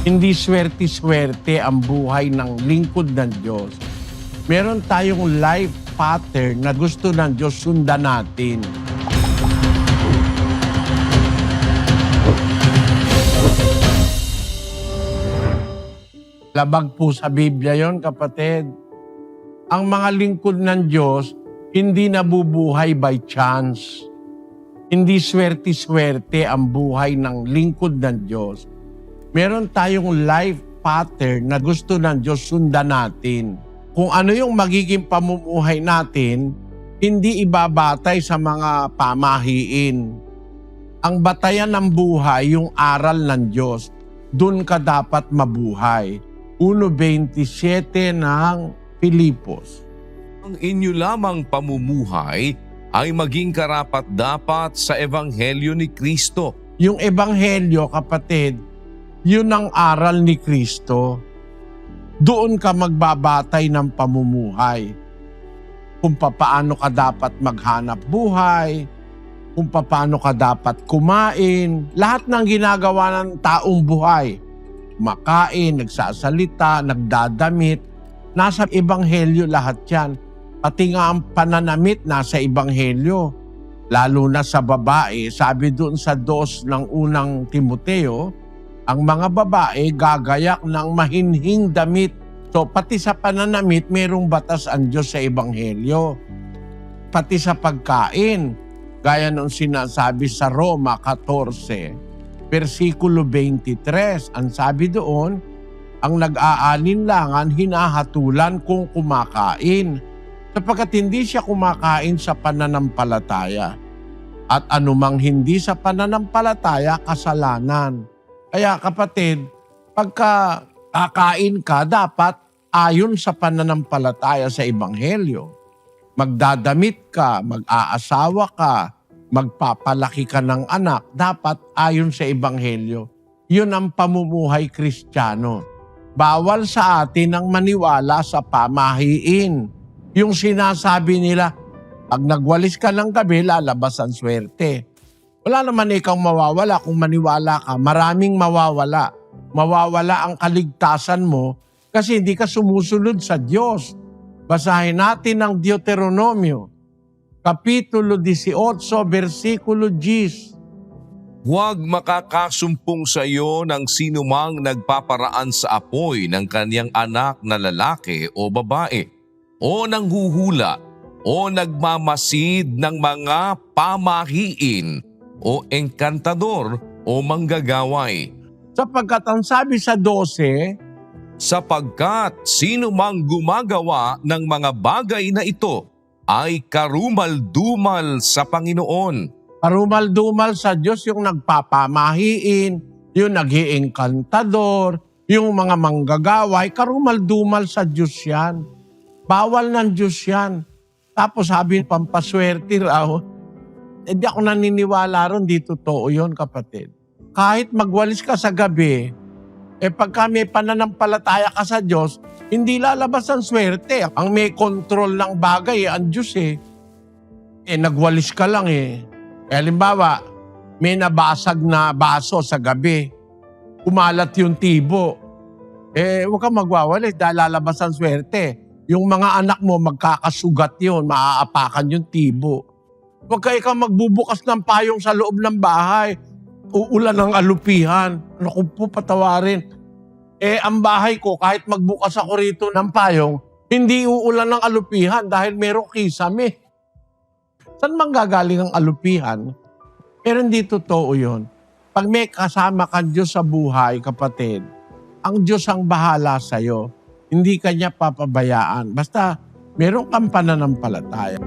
Hindi swerte-swerte ang buhay ng lingkod ng Diyos. Meron tayong life pattern na gusto ng Diyos sundan natin. Labag po sa Biblia yon, kapatid. Ang mga lingkod ng Diyos hindi nabubuhay by chance. Hindi swerte-swerte ang buhay ng lingkod ng Diyos. Meron tayong life pattern na gusto ng Diyos sundan natin. Kung ano yung magiging pamumuhay natin, hindi ibabatay sa mga pamahiin. Ang batayan ng buhay, yung aral ng Diyos, dun ka dapat mabuhay. 1:27 ng Pilipos. Ang inyo lamang pamumuhay ay maging karapat-dapat sa Ebanghelyo ni Kristo. Yung Ebanghelyo, kapatid, yun ang aral ni Kristo. Doon ka magbabatay ng pamumuhay. Kung paano ka dapat maghanap buhay, kung paano ka dapat kumain, lahat ng ginagawa ng taong buhay. Makain, nagsasalita, nagdadamit, nasa Ebanghelyo lahat yan. Pati nga ang pananamit nasa Ebanghelyo. Lalo na sa babae, sabi doon sa 2 ng unang Timoteo, ang mga babae gagayak ng mahinhing damit. So pati sa pananamit, merong batas ang Diyos sa Ebanghelyo. Pati sa pagkain, gaya nung sinasabi sa Roma 14, versikulo 23, ang sabi doon, ang nag-aalinlangan hinahatulan kung kumakain, sapagkat hindi siya kumakain sa pananampalataya. At anumang hindi sa pananampalataya, kasalanan. Kaya kapatid, pagka kakain ka, dapat ayon sa pananampalataya sa Ebanghelyo. Magdadamit ka, mag-aasawa ka, magpapalaki ka ng anak, dapat ayon sa Ebanghelyo. Yun ang pamumuhay Kristiyano. Bawal sa atin ang maniwala sa pamahiin. Yung sinasabi nila, pag nagwalis ka ng gabi, lalabas ang swerte. Wala naman ikaw mawawala kung maniwala ka. Maraming mawawala. Mawawala ang kaligtasan mo kasi hindi ka sumusunod sa Diyos. Basahin natin ang Deuteronomio, Kapitulo 18, versikulo 10. Huwag makakasumpong sa iyo ng sinumang nagpaparaan sa apoy ng kaniyang anak na lalaki o babae, o nanghuhula, o nagmamasid ng mga pamahiin, o engkantador, o manggagaway. Sapagkat ang sabi sa 12, Sapagkat sino mang gumagawa ng mga bagay na ito ay karumal-dumal sa Panginoon. karumal-dumal sa Diyos yung nagpapamahiin, yung nag-iengkantador, yung mga manggagaway, karumal-dumal sa Diyos yan. Bawal ng Diyos yan. Tapos sabi, pampaswerte raw. Hindi ako naniniwala ron, di totoo yun, kapatid. Kahit magwalis ka sa gabi, pagka may pananampalataya ka sa Diyos, hindi lalabas ang swerte. Ang may control ng bagay, ang Diyos nagwalis ka lang halimbawa, may nabasag na baso sa gabi. Kumalat yung tibo. Huwag kang magwawalis dahil lalabas ang swerte. Yung mga anak mo, magkakasugat yun, maaapakan yung tibo. Huwag kayo kang magbubukas ng payong sa loob ng bahay. Uulan ng alupihan. Naku po, patawarin. Ang bahay ko, kahit magbukas ako rito ng payong, hindi uulan ng alupihan dahil merong kisame. Saan manggagaling ang alupihan? Pero hindi totoo yun. Pag may kasama kang Diyos sa buhay, kapatid, ang Diyos ang bahala sa'yo. Hindi ka niya papabayaan. Basta meron kang pananampalataya.